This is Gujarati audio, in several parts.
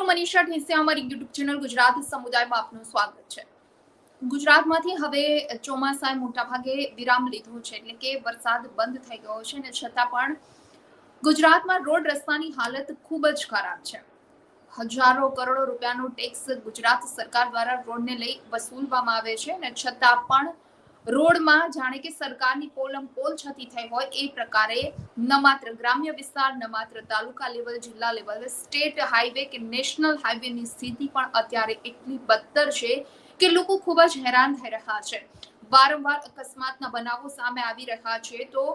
મનીષા ઠેસિયા, અમારી યુટ્યુબ ચેનલ ગુજરાતી સમુદાયમાં આપનું સ્વાગત છે। ગુજરાતમાંથી હવે ચોમાસાએ મોટાભાગે વિરામ લીધો છે, એટલે કે વરસાદ બંધ થઈ ગયો છે અને છતાં પણ ગુજરાતમાં રોડ રસ્તાની હાલત ખૂબ જ ખરાબ છે। હજારો કરોડો રૂપિયાનો ટેક્સ ગુજરાત સરકાર દ્વારા રોડને લઈ વસૂલવામાં આવે છે અને છતાં પણ રોડમાં જાણે કે સરકારની પોલમ પોલ છતી થઈ હોય એ પ્રકારે ન માત્ર ગ્રામ્ય વિસ્તાર, ન માત્ર તાલુકા લેવલ, જિલ્લા લેવલ, સ્ટેટ હાઈવે કે નેશનલ હાઈવેની સ્થિતિ પણ અત્યારે એટલી બદતર છે કે લોકો ખૂબ જ હેરાન થઈ રહ્યા છે। વારંવાર અકસ્માતના બનાવો સામે આવી રહ્યા છે, તો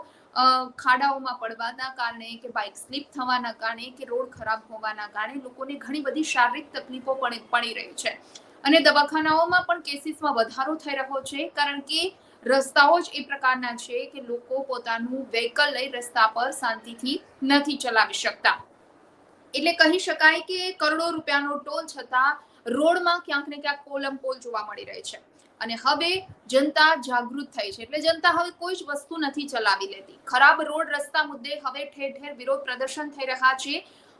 ખાડાઓમાં પડવાના કારણે કે બાઇક સ્લીપ થવાના કારણે કે રોડ ખરાબ હોવાના કારણે લોકોને ઘણી બધી શારીરિક તકલીફો પણ પડી રહી છે અને દવાખાનાઓમાં પણ કેસીસમાં વધારો થઈ રહ્યો છે, કારણ કે રસ્તાઓ જ એ પ્રકારના છે કે લોકો પોતાનું વ્હીકલ લઈ રસ્તા પર શાંતિથી નથી ચલાવી શકતા। એટલે કહી શકાય કે કરોડો રૂપિયાનો ટોલ છતાં રોડમાં ક્યાંક ને ક્યાંક પોલમ પોલ જોવા મળી રહી છે અને હવે જનતા જાગૃત થઈ છે, એટલે જનતા હવે કોઈ જ વસ્તુ નથી ચલાવી લેતી। ખરાબ રોડ રસ્તા મુદ્દે હવે ઠેર ઠેર વિરોધ પ્રદર્શન થઈ રહ્યા છે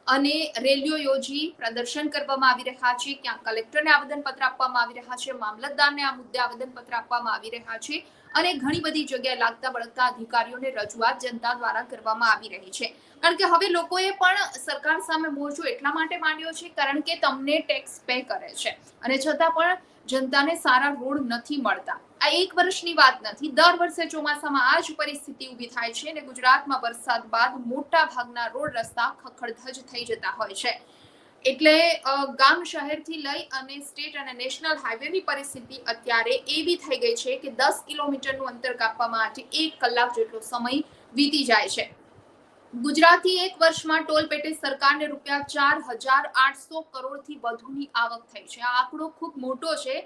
અને રેલીઓ યોજી પ્રદર્શન કરવામાં આવી રહ્યા છે। ક્યાંક કલેક્ટરને આવેદનપત્ર આપવામાં આવી રહ્યા છે, મામલતદારને આ મુદ્દે આવેદનપત્ર આપવામાં આવી રહ્યા છે અને ઘણી બધી જગ્યાએ લાગતા વળગતા અધિકારીઓને રજૂઆત જનતા દ્વારા કરવામાં આવી રહી છે, કારણ કે હવે લોકોએ પણ સરકાર સામે મોરચો એટલા માટે માંડ્યો છે કારણ કે તમને ટેક્સ પે કરે છે અને છતાં પણ જનતાને સારા રોડ નથી મળતા। આ એક વર્ષની વાત નથી, દર વર્ષે ચોમાસામાં આ જ પરિસ્થિતિ ઊભી થાય છે અને ગુજરાતમાં વરસાદ બાદ મોટા ભાગના રોડ રસ્તા ખખડધજ થઈ જતા હોય છે। એટલે ગામ શહેરથી લઈ અને સ્ટેટ અને નેશનલ હાઈવેની પરિસ્થિતિ અત્યારે એવી થઈ ગઈ છે કે 10 કિલોમીટરનું અંતર કાપવા માટે 1 કલાક જેટલો સમય વીતી જાય છે। ગુજરાતથી એક વર્ષમાં ટોલ પેટે સરકારને ₹4,800 કરોડથી વધુની આવક થઈ છે। આ આંકડો ખૂબ મોટો છે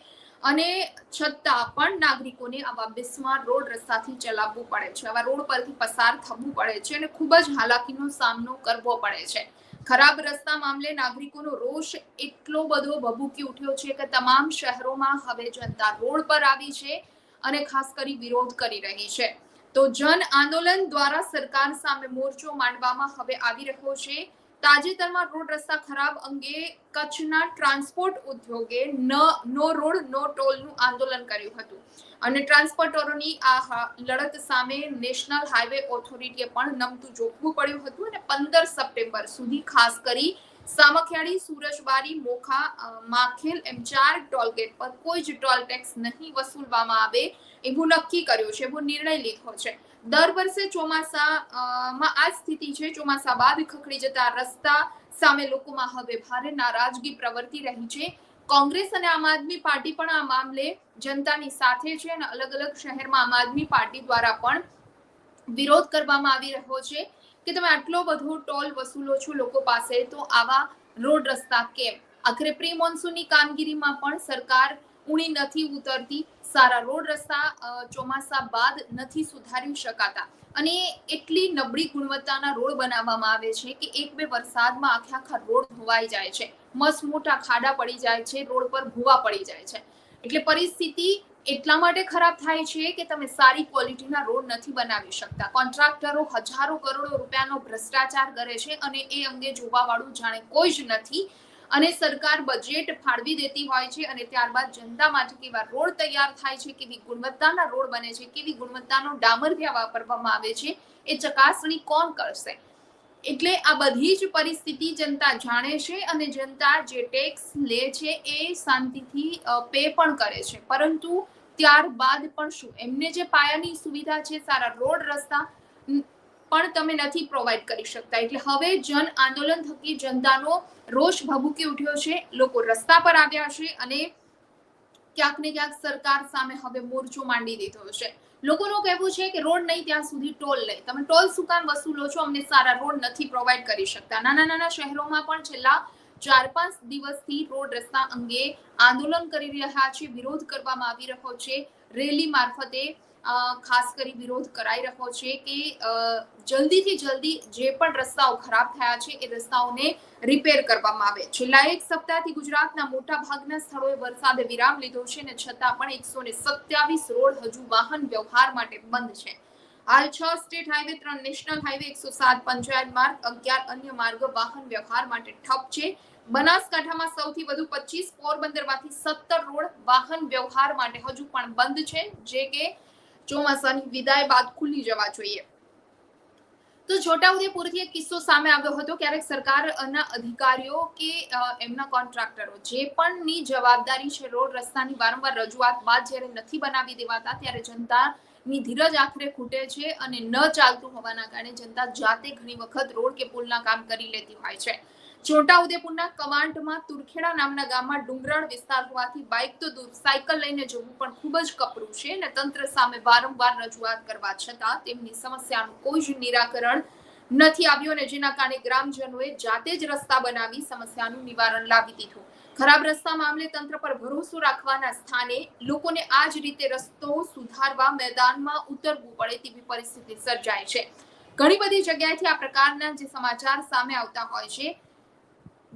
અને છતાં પણ નાગરિકોને આવા બિસ્માર રોડ રસ્તાથી ચલાવવું પડે છે, આવા રોડ પરથી પસાર થવું પડે છે અને ખૂબ જ હાલાકીનો સામનો કરવો પડે છે। ખરાબ રસ્તા મામલે નાગરિકોનો રોષ એટલો બધો ભભૂકી ઉઠ્યો છે કે તમામ શહેરોમાં હવે જનતા રોડ પર આવી છે અને ખાસ કરી વિરોધ કરી રહી છે। તો જન આંદોલન દ્વારા સરકાર સામે મોરચો માંડવામાં હવે આવી રહ્યો છે। તાજેતરમાં રોડ રસ્તા ખરાબ અંગે કચ્છના ટ્રાન્સપોર્ટ ઉદ્યોગે નો રોડ નો ટોલનું આંદોલન કર્યું હતું અને ટ્રાન્સપોર્ટરોની આ લડત સામે નેશનલ હાઈવે ઓથોરિટીએ પણ નમતું જોખવું પડ્યું હતું અને 15 સપ્ટેમ્બર સુધી ખાસ કરી સામખિયાળી, સુરજબારી, મોખા, માખેલ એમ 4 ટોલગેટ પર કોઈ જ ટોલ ટેક્સ નહીં વસૂલવામાં આવે એવું નક્કી કર્યું છે, એવો નિર્ણય લીધો છે। દર વર્ષે ચોમાસામાં આ સ્થિતિ છે। ચોમાસા બાદ ખખડી જતા રસ્તા સામે લોકોમાં હવે ભારે નારાજગી પ્રવર્તી રહી છે। કોંગ્રેસ અને આમ આદમી પાર્ટી પણ આ મામલે જનતાની સાથે છે અને અલગ અલગ શહેરમાં આમ આદમી પાર્ટી દ્વારા પણ વિરોધ કરવામાં આવી રહ્યો છે કે તમે આટલો બધો ટોલ વસૂલો છો લોકો પાસે, તો આવા રોડ રસ્તા કેમ? આખરે પ્રી મોન્સૂનની કામગીરીમાં પણ સરકાર ઊણી નથી ઉતરતી, સારા રોડ રસ્તા ચોમાસા બાદ નથી સુધારી શકાતા અને એટલી નબળી ગુણવત્તાના રોડ બનાવવામાં આવે છે કે એક બે વરસાદમાં આખા રોડ ધોવાઈ જાય છે, મસ્ત મોટા ખાડા પડી જાય છે, રોડ પર ભૂવા પડી જાય છે। એટલે પરિસ્થિતિ એટલા માટે ખરાબ થાય છે કે તમે સારી ક્વોલિટીના રોડ નથી બનાવી શકતા। કોન્ટ્રાક્ટરો હજારો કરોડો રૂપિયાનો ભ્રષ્ટાચાર કરે છે અને એ અંગે જોવા વાળું જાણે કોઈ જ નથી અને સરકાર બજેટ ફાળવી દેતી હોય છે અને ત્યારબાદ જનતા માટે કેવા રોડ તૈયાર થાય છે, કેવી ગુણવત્તાના રોડ બને છે, કેવી ગુણવત્તાનો ડામરિયા વાપરવામાં આવે છે, એ ચકાસણી કોણ કરશે? એટલે આ બધી જ પરિસ્થિતિ જનતા જાણે છે અને જનતા જે ટેક્સ લે છે એ શાંતિથી પે પણ કરે છે, પરંતુ ત્યારબાદ પણ શું? એમને જે પાયાની સુવિધા છે, સારા રોડ રસ્તા પણ તમે નથી પ્રોવાઈડ કરી શકતા। એટલે હવે જન આંદોલન થકી જનતાનો રોષ ભભૂકી ઉઠ્યો છે, લોકો રસ્તા પર આવ્યા છે અને ક્યાંક ને ક્યાંક સરકાર સામે હવે મોરચો માંડી દીધો છે। લોકોનું કહેવું છે કે રોડ નહીં ત્યાં સુધી ટોલ નહીં, તમે ટોલ શું કામ વસૂલો છો? અમને સારા રોડ નથી પ્રોવાઈડ કરી શકતા। નાના નાના શહેરોમાં પણ છેલ્લા 4-5 દિવસથી રોડ રસ્તા અંગે આંદોલન કરી રહ્યા છે, વિરોધ કરવામાં આવી રહ્યો છે, રેલી મારફતે ખાસ કરી વિરોધ કરાઈ રહ્યો છે કે જલ્દીથી જલ્દી જે પણ રસ્તાઓ ખરાબ થયા છે એ રસ્તાઓને રિપેર કરવામાં આવે। છેલ્લા એક સપ્તાહથી ગુજરાતના મોટા ભાગના સ્થળોએ વરસાદે વિરામ લીધો છે અને છતાં પણ 127 રોડ હજુ વાહન વ્યવહાર માટે બંધ છે। હાલ 6 state highway, 3 national highway, 107 panchayat માર્ગ, 11 અન્ય માર્ગ વાહન વ્યવહાર માટે ઠપ છે। બનાસકાંઠામાં સૌથી વધુ 25, પોરબંદરમાંથી 17 રોડ વાહન વ્યવહાર માટે હજુ પણ બંધ છે, જે કે ચોમાસાની વિદાય બાદ ખુલી જવા જોઈએ. તો છોટાઉદેપુરથી એક કિસ્સો સામે આવ્યો હતો. ક્યારેક સરકારના અધિકારીઓ કે એમના કોન્ટ્રાક્ટરો જે પણની જવાબદારી છે રોડ રસ્તાની વારંવાર રજૂઆત બાદ જ્યારે નથી બનાવી દેવાતા, ત્યારે જનતાની ધીરજ આખરે ખૂટે છે અને ન ચાલતું હોવાના કારણે જનતા જાતે ઘણી વખત રોડ કે પુલના કામ કરી લેતી હોય છે. છોટાઉદેપુરના કવાંટમાં તુરખેડા નામના ગામમાં ડુંગરાળ વિસ્તાર હોવાથી બાઇક તો દૂર, સાયકલ લઈને જવું પણ ખૂબ જ કપરું છે અને તંત્ર સામે વારંવાર રજૂઆત કરવા છતાં તેમની સમસ્યાનું કોઈ જ નિરાકરણ નથી આવ્યું, અને જેના કારણે ગ્રામજનોએ જાતે જ રસ્તા બનાવી સમસ્યાનું નિવારણ લાવી દીધું. ખરાબ રસ્તા મામલે તંત્ર પર ભરોસો રાખવાના સ્થાને લોકોને આ જ રીતે રસ્તો સુધારવા મેદાનમાં ઉતરવું પડે તેવી પરિસ્થિતિ સર્જાય છે. ઘણી બધી જગ્યાએથી આ પ્રકારના જે સમાચાર સામે આવતા હોય છે.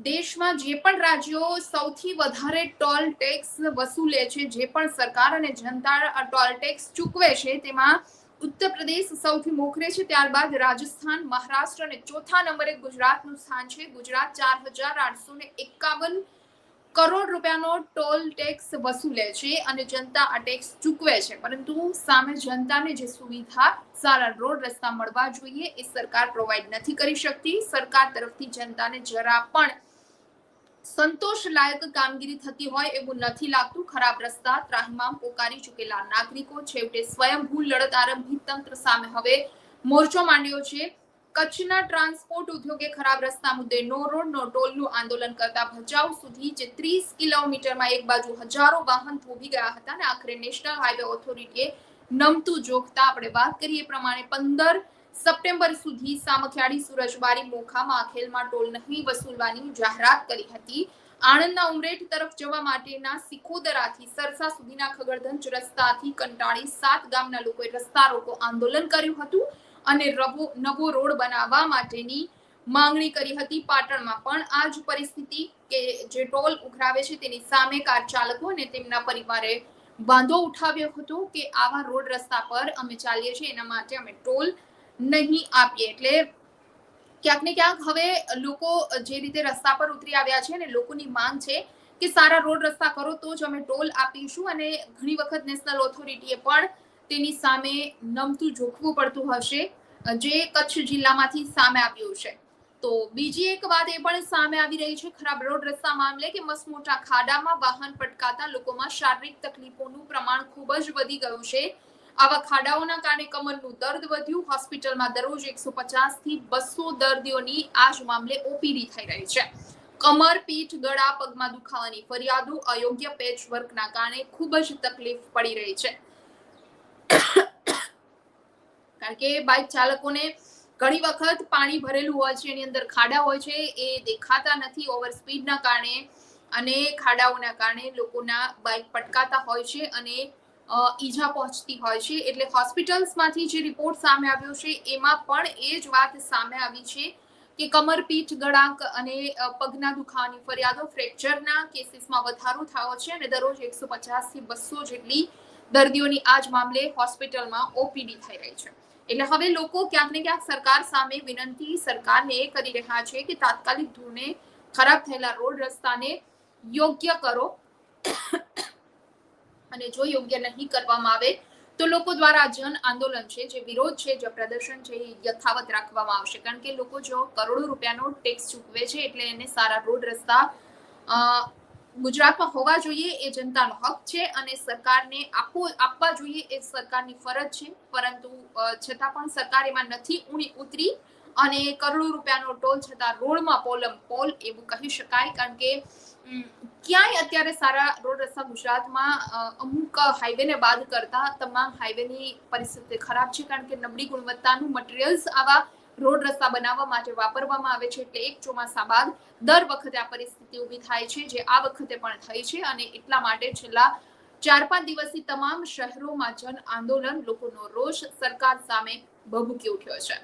દેશમાં જે પણ રાજ્યો સૌથી વધારે ટોલ ટેક્સ વસૂલે છે, જે પણ સરકાર અને જનતા ટોલ ટેક્સ ચૂકવે છે, તેમાં ઉત્તર પ્રદેશ સૌથી મોખરે છે, ત્યારબાદ રાજસ્થાન, મહારાષ્ટ્ર અને ચોથા નંબરે ગુજરાતનું સ્થાન છે. ગુજરાત 4,851 કરોડ રૂપિયાનો ટોલ ટેક્સ વસૂલે છે અને જનતા આ ટેક્સ ચૂકવે છે, પરંતુ સામે જનતાને જે સુવિધા, સારા રોડ રસ્તા મળવા જોઈએ એ સરકાર પ્રોવાઈડ નથી કરી શકતી. સરકાર તરફથી જનતાને જરા પણ સંતોષલાયક કામગીરી થતી હોય એવું નથી લાગતું. ખરાબ રસ્તા ત્રાહિમામ પોકારી ચૂકેલા નાગરિકો છેવટે સ્વયંભૂ લડત આરંભી તંત્ર સામે હવે મોરચો માંડ્યો છે. કચ્છના ટ્રાન્સપોર્ટ ઉદ્યોગે ખરાબ રસ્તા મુદ્દે નો રોડ નો ટોલનું આંદોલન કરતા ભચાઉ સુધી જે 30 કિલોમીટરમાં એક બાજુ હજારો વાહન થોભી ગયા હતા અને આખરે નેશનલ હાઈવે ઓથોરિટીએ નમતું જોખતા આપણે વાત કરીએ પ્રમાણે 15 સપ્ટેમ્બર સુધી સામખિયાળી, સુરજબારી, મોખા, માખેલમાં ટોલ નહીં વસૂલવાની જાહેરાત કરી હતી. આણંદના ઉમરેઠ તરફ જવા માટેના સિકોદરાથી સરસા સુધીના ખગડધંજ રસ્તાથી કંટાળી 7 ગામના લોકોએ રસ્તા રોકો આંદોલન કર્યું હતું અને નવો રોડ બનાવવા માટેની માંગણી કરી હતી. પાટણમાં પણ આ જ પરિસ્થિતિ કે જે ટોલ ઉઘરાવે છે તેની સામે કાર ચાલકો અને તેમના પરિવારે વાંધો ઉઠાવ્યો હતો કે આવા રોડ રસ્તા પર અમે ચાલીએ છીએ, એના માટે અમે ટોલ નહીં આપીએ. એટલે ક્યાંક ને ક્યાંક હવે લોકો જે રીતે રસ્તા પર ઉતરી આવ્યા છે અને લોકોની માંગ છે કે સારા રોડ રસ્તા કરો તો જ અમે ટોલ આપીશું, અને ઘણી વખત નેશનલ ઓથોરિટીએ પણ તેની સામે નમતું જોખવું પડતું હશે, જે કચ્છ જિલ્લામાંથી સામે આવ્યું છે. તો બીજી એક વાત એ પણ સામે આવી રહી છે ખરાબ રોડ રસ્તા મામલે કે મસમોટા ખાડામાં વાહન પટકાતા લોકોમાં શારીરિક તકલીફોનું પ્રમાણ ખૂબ જ વધી ગયું છે. આવા ખાડાઓના કારણે કમરનું દર્દ વધ્યું. હોસ્પિટલમાં દરરોજ 150 થી 200 દર્દીઓની આ જ મામલે ઓપીડી થઈ રહી છે. કમર, પીઠ, ગળા, પગમાં દુખાવાની ફરિયાદો, અયોગ્ય પેચ વર્કના કારણે ખૂબ જ તકલીફ પડી રહી છે. કારણ કે બાઇક ચાલકોને ઘણી વખત પાણી ભરેલું હોય છે, એની અંદર ખાડા હોય છે, એ દેખાતા નથી ઓવર સ્પીડના કારણે, અને ખાડાઓના કારણે લોકોના બાઇક પટકાતા હોય છે અને ઈજા પહોંચતી હોય છે. એટલે હોસ્પિટલ્સમાંથી જે રિપોર્ટ સામે આવ્યો છે એમાં પણ એ જ વાત સામે આવી છે કે કમર, પીઠ, ગળા અને પગના દુખાવાની ફરિયાદો, ફ્રેક્ચરના કેસીસમાં વધારો થયો છે અને દરરોજ 150 થી 200 જેટલી દર્દીઓની આ જ મામલે હોસ્પિટલમાં ઓપીડી થઈ રહી છે. એટલે હવે લોકો ક્યાંક ને ક્યાંક સરકાર સામે વિનંતી સરકારને કરી રહ્યા છે કે તાત્કાલિક ધોરણે ખરાબ થયેલા રોડ રસ્તાને યોગ્ય કરો, અને જો યોગ્ય નહીં કરવામાં આવે તો લોકો દ્વારા જન આંદોલન છે, જે વિરોધ છે, જે પ્રદર્શન છે, એ યથાવત રાખવામાં આવશે. કારણ કે લોકો જો કરોડો રૂપિયાનો ટેક્સ ચૂકવે છે એટલે એને સારા રોડ રસ્તા ગુજરાતમાં હોવા જોઈએ, એ જનતાનો હક છે અને સરકારને આપવા જોઈએ, એ સરકારની ફરજ છે. પરંતુ છતાં પણ સરકાર એમાં નથી ઉતરી અને કરોડો રૂપિયાનો ટોલ છતાં રોડમાં પોલમ પોલ એવું કહી શકાય. કારણ કે ક્યાંય અત્યારે સારા રોડ રસ્તા ગુજરાતમાં અમુક હાઈવેને બાદ કરતા તમામ હાઈવેની પરિસ્થિતિ ખરાબ છે, કારણ કે નબળી ગુણવત્તાનું મટીરિયલ્સ આવા રોડ રસ્તા બનાવવા માટે વાપરવામાં આવે છે. એટલે એક ચોમાસા બાદ દર વખતે આ પરિસ્થિતિ ઊભી થાય છે, જે આ વખતે પણ થઈ છે, અને એટલા માટે છેલ્લા 4-5 દિવસથી તમામ શહેરોમાં જન આંદોલન, લોકોનો રોષ સરકાર સામે ભભૂકી ઉઠ્યો છે.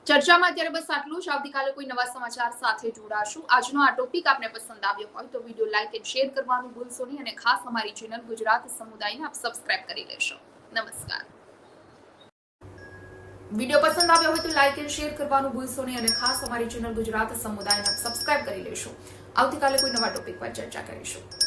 ચર્ચામાં અત્યારે બસ આટલું જ. આવતીકાલે કોઈ નવા સમાચાર સાથે જોડાશું. આજનો આ ટોપિક આપને પસંદ આવ્યો હોય તો વિડીયો લાઈક અને શેર કરવાનું ભૂલશો નહીં, અને ખાસ અમારી ચેનલ ગુજરાત સમુદાયને આપ સબસ્ક્રાઇબ કરી લેશો. નમસ્કાર. વિડીયો પસંદ આવ્યો હોય તો લાઇક એન્ડ શેર કરવાનું ભૂલશો નહીં અને ખાસ અમારી ચેનલ ગુજરાત સમુદાયને સબસ્ક્રાઇબ કરી લેશો. આવતીકાલે કોઈ નવા ટોપિક પર ચર્ચા કરીશું.